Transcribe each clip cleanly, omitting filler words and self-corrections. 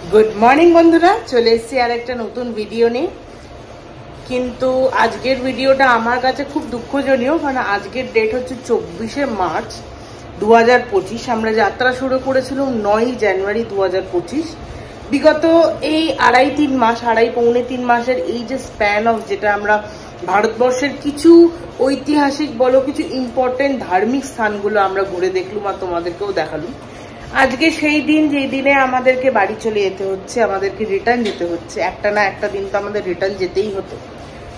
Good morning বন্ধুরা, চলে এসেছি আর একটা নতুন ভিডিও নিয়ে। কিন্তু আজকের ভিডিওটা আমার কাছে খুব দুঃখজনক, কারণ আজকের ডেট হচ্ছে 24শে মার্চ 2025। আমরা যাত্রা শুরু করেছিলাম 9ই জানুয়ারি 2025। বিগত এই পৌনে তিন মাসের এই যে স্প্যান অফ, যেটা আমরা ভারতবর্ষের কিছু ঐতিহাসিক বলো, কিছু ইম্পর্টেন্ট ধার্মিক স্থানগুলো আমরা ঘুরে দেখলুম আর তোমাদেরকেও দেখালুম। আজকে সেই দিন যেই দিনে আমাদেরকে বাড়ি চলে যেতে হচ্ছে, আমাদেরকে রিটার্ন যেতে হচ্ছে। একটা না একটা দিন তো আমাদের রিটার্ন যেতেই হতো।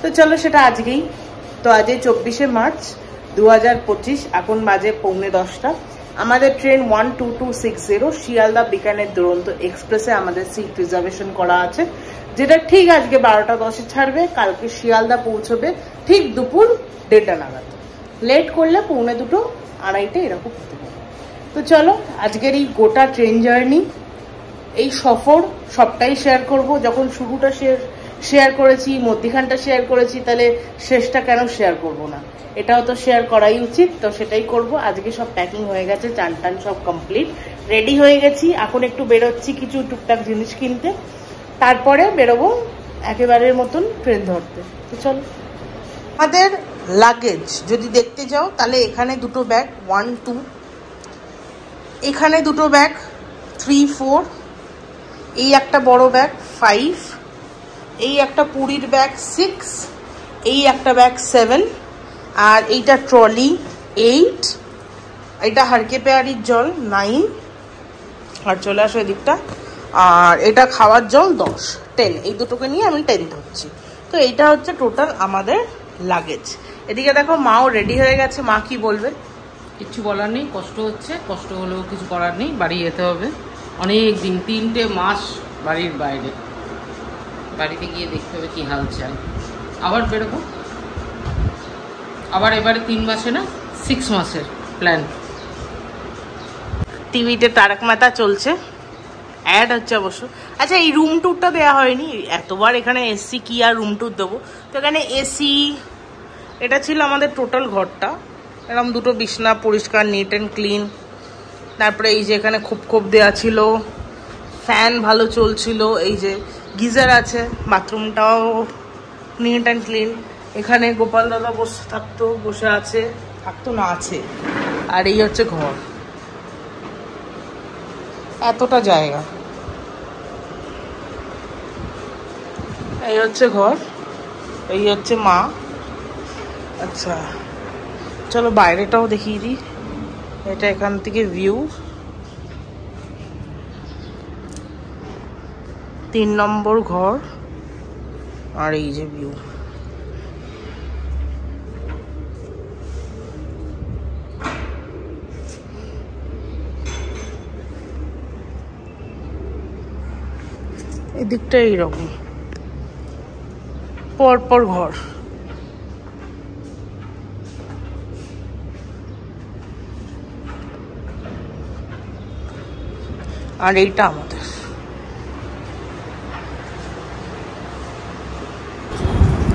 তো চলো সেটা আজকেই। তো আজকে 24শে মার্চ 2025, এখন বাজে 9:45। আমাদের ট্রেন 12260 শিয়ালদা বিকানের দুরন্ত এক্সপ্রেসে আমাদের সিট রিজার্ভেশন করা আছে, যেটা ঠিক আজকে 12:10 ছাড়বে, কালকে শিয়ালদা পৌঁছবে ঠিক দুপুর 1:30 নাগাদ। লেট করলে 2:45, 2:30 এরকম হতে পারে। তো চলো আজকের এই গোটা ট্রেন জার্নি, এই সফর সবটাই শেয়ার করব। যখন শুরুটা শেয়ার করেছি, মধ্যখানটা শেয়ার করেছি, তাহলে শেষটা কেন শেয়ার করব না? এটাও তো শেয়ার করাই উচিত, তো সেটাই করব। আজকে সব প্যাকিং হয়ে গেছে, চান টান সব কমপ্লিট, রেডি হয়ে গেছি। এখন একটু বেরোচ্ছি কিছু টুকটাক জিনিস কিনতে, তারপরে বেরোবো একেবারের মতন ট্রেন ধরতে। তো চলো, আমাদের লাগেজ যদি দেখতে যাও তাহলে এখানে দুটো ব্যাগ 1, 2, এখানে দুটো ব্যাগ 3, 4, এই একটা বড় ব্যাগ 5, এই একটা পুরীর ব্যাগ 6, এই একটা ব্যাগ 7, আর এইটা ট্রলি 8, এটা হারকে পেয়ারির জল 9, আর চলে আসো এদিকটা, আর এটা খাওয়ার জল 10, 10। এই দুটোকে নিয়ে আমি 10 ধরছি। তো এইটা হচ্ছে টোটাল আমাদের লাগেজ। এদিকে দেখো মাও রেডি হয়ে গেছে। মা কি বলবে? কিচ্ছু বলার নেই, কষ্ট হচ্ছে, কষ্ট হলেও কিছু করার নেই, বাড়ি যেতে হবে। অনেক দিন, 3টে মাস বাড়ির বাইরে, বাড়িতে গিয়ে দেখতে হবে কি হালচাল। আবার বেরোবো, আবার এবারে 3 মাসে না 6 মাসের প্ল্যান। টিভিতে তারক মেহতা চলছে, অ্যাড হচ্ছে অবশ্য। আচ্ছা, এই রুম ট্যুরটা দেওয়া হয়নি, এতবার এখানে এসি কি আর রুম ট্যুর দেবো? তো এখানে এসি, এটা ছিল আমাদের টোটাল ঘরটা। এরকম দুটো বিছনা পরিষ্কার, নিট অ্যান্ড ক্লিন। তারপরে এই যে এখানে খোপ দেওয়া ছিল, ফ্যান ভালো চলছিল, এই যে গিজার আছে, বাথরুমটাও নিট অ্যান্ড ক্লিন। এখানে গোপাল দাদা বসে আছে, আছে। আর এই হচ্ছে ঘর, এতটা জায়গা। এই হচ্ছে ঘর, এই হচ্ছে মা। আচ্ছা চলো বাইরেটাও দেখিয়ে দিই। এটা এখান থেকে ভিউ, 3 নম্বর ঘর, আর এই যে ভিউ। এদিকটা এইরকম পরপর ঘর। আর এইটা আমাদের।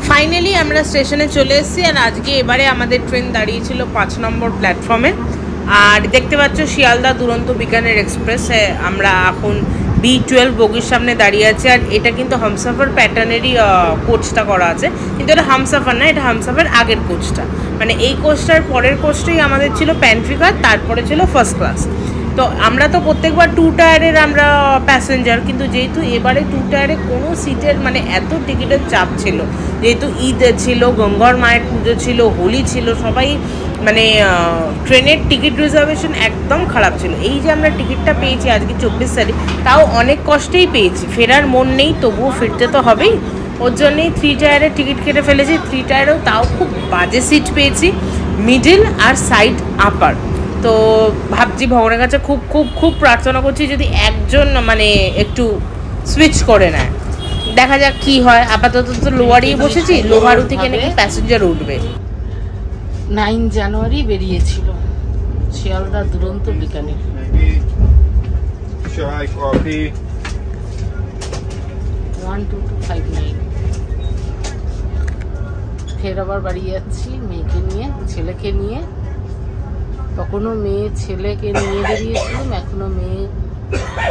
ফাইনালি আমরা স্টেশনে চলে এসেছি। আর আজকে এবারে আমাদের ট্রেন দাঁড়িয়েছিল 5 নম্বর প্ল্যাটফর্মে। আর দেখতে পাচ্ছ শিয়ালদা দুরন্ত বিকানের এক্সপ্রেসে আমরা এখন B12 বগির সামনে দাঁড়িয়ে আছি। আর এটা কিন্তু হামসাফার প্যাটার্নেরই কোচটা করা আছে, কিন্তু এটা হামসাফার না, এটা হামসাফার আগের কোচটা। মানে এই কোচটার পরের কোচটাই আমাদের ছিল প্যান্ট্রিকার, তারপরে ছিল ফার্স্ট ক্লাস। তো আমরা তো প্রত্যেকবার 2 টায়ারের আমরা প্যাসেঞ্জার, কিন্তু যেহেতু এবারে 2 টায়ারে কোনো সিটের মানে এত টিকিটের চাপ ছিল, যেহেতু ঈদ ছিল, গঙ্গার মায়ের পুজো ছিল, হোলি ছিল, সবাই মানে ট্রেনের টিকিট রিজার্ভেশন একদম খারাপ ছিল। এই যে আমরা টিকিটটা পেয়েছি আজকে 24 তারিখ, তাও অনেক কষ্টেই পেয়েছি, ফেরার মন নেই, তবুও ফিরতে তো হবেই। ওর জন্যেই 3 টায়ারের টিকিট কেটে ফেলেছি। 3 টায়ারেও তাও খুব বাজে সিট পেয়েছি, মিডিল আর সাইড আপার। তো ভাবছি ভগবানের কাছে খুব খুব খুব প্রার্থনা করছি যদি একজন মানে একটু সুইচ করে নেয়, দেখা যাক কি হয়। আপাতত তো লোয়ারেই বসেছি, লোহারু থেকে নাকি প্যাসেঞ্জার উঠবে। 9 জানুয়ারি বেরিয়েছিল শিয়ালদা দুরন্ত বিকানের। Chai, coffee. 12259। ফের আবার বাড়ি যাচ্ছি মেয়েকে নিয়ে, ছেলেকে নিয়ে। তখনও মেয়ে ছেলেকে নিয়ে বেরিয়েছিলাম, এখনো মেয়ে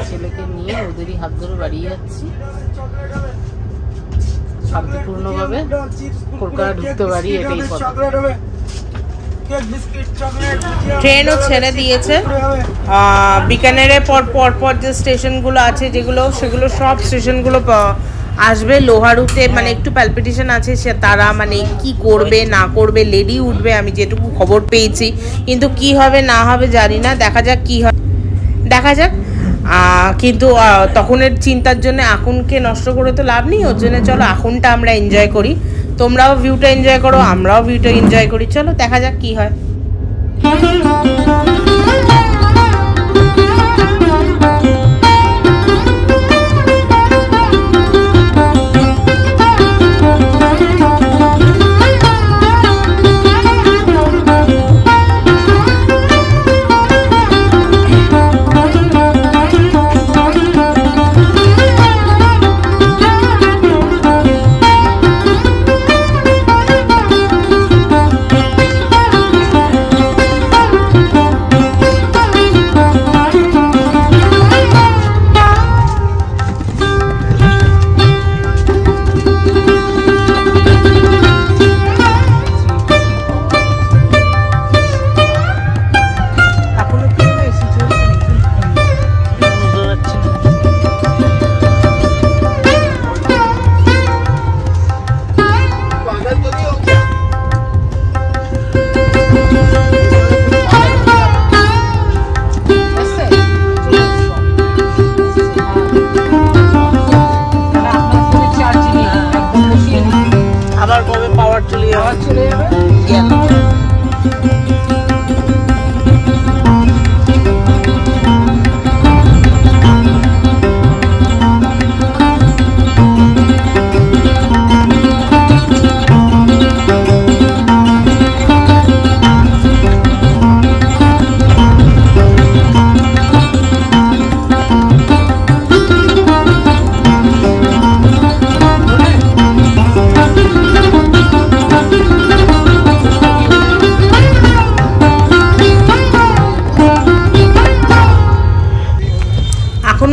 ছেলেকে নিয়ে ওদেরই হাত ধরে বাড়িয়ে যাচ্ছি, শান্তিপূর্ণভাবে কলকাতা ঢুকতে পারি, এটাই কথা। ট্রেনও ছেড়ে দিয়েছে। বিকানেরের পর যে স্টেশনগুলো আছে যেগুলো, সেগুলো সব স্টেশনগুলো আসবে। লোহারুতে মানে একটু প্যালপিটেশন আছে, সে তারা মানে কি করবে না করবে, লেডি উঠবে আমি যেটুকু খবর পেয়েছি, কিন্তু কি হবে না হবে জানি না, দেখা যাক কি হয়, দেখা যাক। কিন্তু তখনের চিন্তার জন্য এখনকে নষ্ট করে তো লাভ নেই, ওর জন্য চলো এখনটা আমরা এনজয় করি। তোমরাও ভিউটা এনজয় করো, আমরাও ভিউটা এনজয় করি, চলো দেখা যাক কি হয়।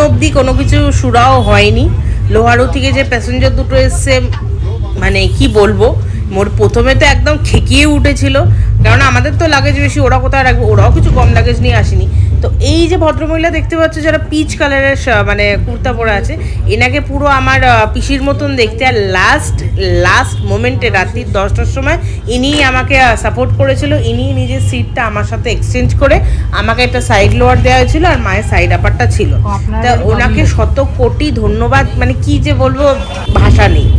অবধি কোনো কিছু সুরাও হয়নি। লোহারু থেকে যে প্যাসেঞ্জার দুটো এসছে, মানে কি বলবো, মোর প্রথমে তো একদম খেকিয়ে উঠেছিল, কারণ আমাদের তো লাগেজ বেশি, ওরা কোথায় রাখবে, ওরাও কিছু কম লাগেজ নিয়ে আসেনি। তো এই যে ভদ্রমহিলা দেখতে পাচ্ছ যারা পিচ কালারের মানে কুর্তা পরে আছে, এনাকে পুরো আমার পিসির মতন দেখতে। আর লাস্ট মোমেন্টে রাত্রি 10টার সময় ইনি আমাকে সাপোর্ট করেছিল, ইনি নিজের সিটটা আমার সাথে এক্সচেঞ্জ করে আমাকে একটা সাইড লোয়ার দেওয়া হয়েছিল, আর মায়ের সাইড আপারটা ছিল। তা ওনাকে শত কোটি ধন্যবাদ, মানে কি যে বলবো, ভাষা নেই।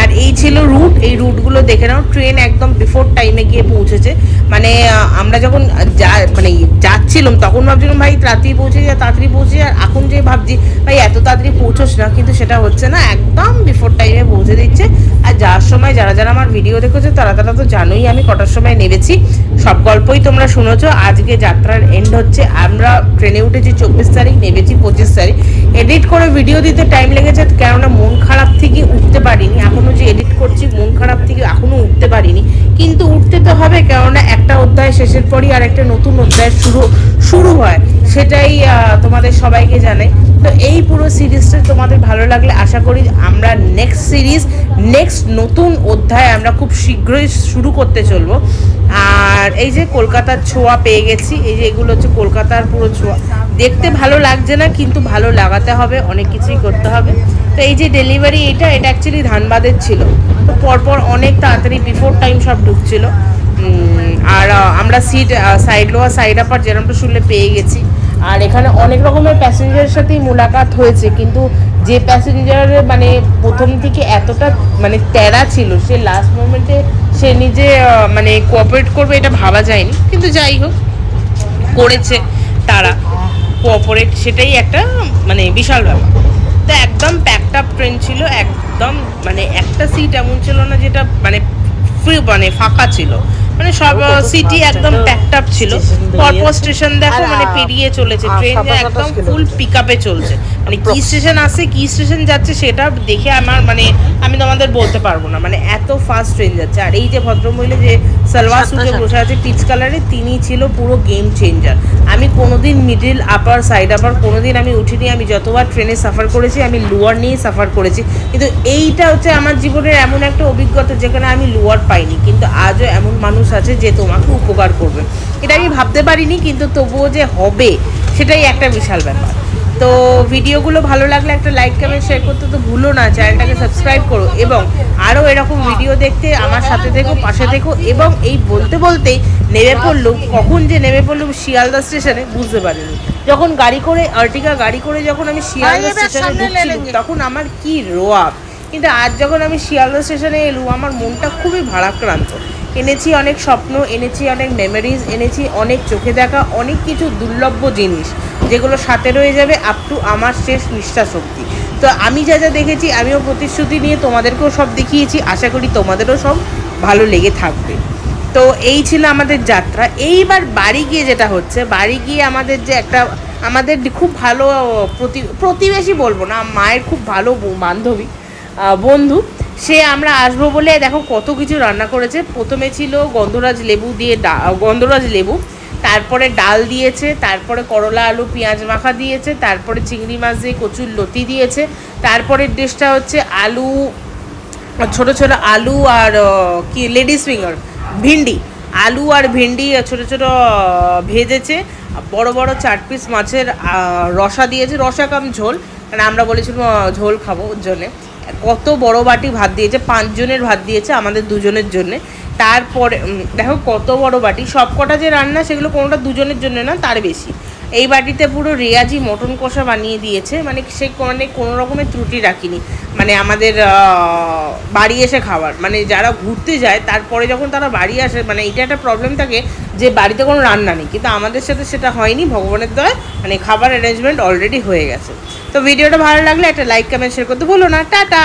আর এই ছিল রুট, এই রুটগুলো দেখে নাও। ট্রেন একদম বিফোর টাইমে গিয়ে পৌঁছেছে, মানে আমরা যখন মানে যাচ্ছিলাম তখন ভাবছিলাম ভাই তাড়াতাড়ি পৌঁছে যায়, তাড়াতাড়ি পৌঁছে যায়। এখন যে ভাবছি ভাই এত তাড়াতাড়ি পৌঁছোস না, কিন্তু সেটা হচ্ছে না, একদম বিফোর টাইমে পৌঁছে দিচ্ছে। আর যাওয়ার সময় যারা যারা আমার ভিডিও দেখেছো তারা তো জানোই আমি কটার সময় নেমেছি, সব গল্পই তোমরা শুনেছো। আজকে যাত্রার এন্ড হচ্ছে, আমরা ট্রেনে উঠেছি 24 তারিখ, নেমেছি 25 তারিখ। এডিট করে ভিডিও দিতে টাইম লেগেছে, কেননা মন খারাপ থেকে উঠতে পারিনি, এখনও যে এডিট করছি মন খারাপ থেকে এখনও উঠতে পারিনি, কিন্তু উঠতে তো হবে, কেননা একটা অধ্যায় শেষের পরই আর একটা নতুন অধ্যায় শুরু হয়, সেটাই তোমাদের সবাইকে জানাই। তো এই পুরো সিরিজটা তোমাদের ভালো লাগলে আশা করি আমরা নেক্সট সিরিজ, নেক্সট নতুন অধ্যায় আমরা খুব শীঘ্রই শুরু করতে চলবো। আর এই যে কলকাতার ছোঁয়া পেয়ে গেছি, এই যে এগুলো হচ্ছে কলকাতার পুরো ছোঁয়া। দেখতে ভালো লাগছে না, কিন্তু ভালো লাগাতে হবে, অনেক কিছুই করতে হবে। তো এই যে ডেলিভারি এটা অ্যাকচুয়ালি ধানবাদের ছিল, তো পরপর অনেক তাড়াতাড়ি বিফোর টাইম সব ঢুকছিল। আর আমরা seat side lower side upper যেরকমটা শুনলে পেয়ে গেছি। আর এখানে অনেক রকমের প্যাসেঞ্জারের সাথেই মোলাকাত হয়েছে, কিন্তু যে প্যাসেঞ্জারের মানে প্রথম থেকে এতটা মানে তেরা ছিল, সে লাস্ট মোমেন্টে সে নিজে মানে কোঅপারেট করবে এটা ভাবা যায়নি, কিন্তু যাই হোক করেছে তারা কোঅপারেট, সেটাই একটা মানে বিশাল ব্যাপার। তো একদম প্যাকড আপ ট্রেন ছিল, একদম মানে একটা সিট এমন ছিল না যেটা মানে ফাঁকা ছিল, মানে সব সিটি একদম প্যাকড আপ ছিল। পরপর স্টেশন দেখো মানে পেরিয়ে চলেছে, ট্রেন একদম ফুল পিক আপে চলছে, মানে কি স্টেশন আসছে কি স্টেশন যাচ্ছে সেটা দেখে আমার মানে আমি তোমাদের বলতে পারবো না, মানে এত ফাস্ট ট্রেন যাচ্ছে। আর এই যে ভদ্রমহিলা যে সালোয়ার সুটে বসে আছে পিচ কালারে, তিনি ছিল পুরো গেম চেঞ্জার। আমি কোনোদিন মিডিল আপার সাইড আপার কোনোদিন আমি উঠিনি, আমি যতবার ট্রেনে সাফার করেছি আমি লোয়ার নিয়ে সাফার করেছি, কিন্তু এইটা হচ্ছে আমার জীবনের এমন একটা অভিজ্ঞতা যেখানে আমি লোয়ার পাইনি, কিন্তু আজও এমন মানুষ আছে যে তোমাকে উপকার করবে। এটা আমি ভাবতে পারিনি, কিন্তু তবুও যে হবে সেটাই একটা বিশাল ব্যাপার। তো ভিডিওগুলো ভালো লাগলে একটা লাইক কমেন্ট শেয়ার করতে তো ভুলো না, চ্যানেলটাকে সাবস্ক্রাইব করো এবং আরও এরকম ভিডিও দেখতে আমার সাথে থেকো, পাশে থেকো। এবং এই বলতে বলতেই নেমে পড়লুম, কখন যে নেমে পড়লুম শিয়ালদা স্টেশনে বুঝতে পারিনি। যখন গাড়ি করে আর্টিকা গাড়ি করে যখন আমি শিয়ালদা স্টেশনে ঢুকছিলাম তখন আমার কি রোয়াব, কিন্তু আজ যখন আমি শিয়ালদা স্টেশনে এলুম আমার মনটা খুবই ভারাক্রান্ত। এনেছি অনেক স্বপ্ন, এনেছি অনেক মেমোরিজ, এনেছি অনেক চোখে দেখা অনেক কিছু দুর্লভ্য জিনিস যেগুলো সাথে রয়ে যাবে আপ টু আমার শেষ নিঃশ্বাস অবধি। তো আমি যা যা দেখেছি আমিও প্রতিশ্রুতি নিয়ে তোমাদেরকেও সব দেখিয়েছি, আশা করি তোমাদেরও সব ভালো লেগে থাকবে। তো এই ছিল আমাদের যাত্রা। এইবার বাড়ি গিয়ে যেটা হচ্ছে, বাড়ি গিয়ে আমাদের যে একটা আমাদের খুব ভালো প্রতিবেশী বলবো না, মায়ের খুব ভালো বান্ধবী বন্ধু, সে আমরা আসবো বলে দেখো কত কিছু রান্না করেছে। প্রথমে ছিল গন্ধরাজ লেবু দিয়ে গন্ধরাজ লেবু, তারপরে ডাল দিয়েছে, তারপরে করলা আলু পেঁয়াজ মাখা দিয়েছে, তারপরে চিংড়ি মাছ দিয়ে কচুর লতি দিয়েছে, তারপরের ডিশটা হচ্ছে আলু ছোট ছোট আলু আর কি লেডিস ফিঙ্গার ভিন্ডি, আলু আর ভিন্ডি ছোট ছোট ভেজেছে, বড় বড় 4 পিস মাছের রসা দিয়েছে, রসা কাম ঝোল, কারণ আমরা বলেছিলাম ঝোল খাবো ওর জন্যে। কত বড় বাটি ভাত দিয়েছে, 5 জনের ভাত দিয়েছে, আমাদের 2 জনের জন্যে। তারপরে দেখো কত বড় বাটি, সব কটা যে রান্না সেগুলো কোনোটা 2 জনের জন্য না, তার বেশি। এই বাটিতে পুরো রেয়াজি মটন কষা বানিয়ে দিয়েছে, মানে সে মানে কোনো রকমের ত্রুটি রাখিনি, মানে আমাদের বাড়ি এসে খাবার, মানে যারা ঘুরতে যায় তারপরে যখন তারা বাড়ি আসে, মানে এটা একটা প্রবলেম থাকে যে বাড়িতে কোনো রান্না নেই, কিন্তু আমাদের সাথে সেটা হয়নি ভগবানের দয়ায়, মানে খাবার অ্যারেঞ্জমেন্ট অলরেডি হয়ে গেছে। তো ভিডিওটা ভালো লাগলে একটা লাইক কমেন্ট শেয়ার করতে ভুলো না। টাটা।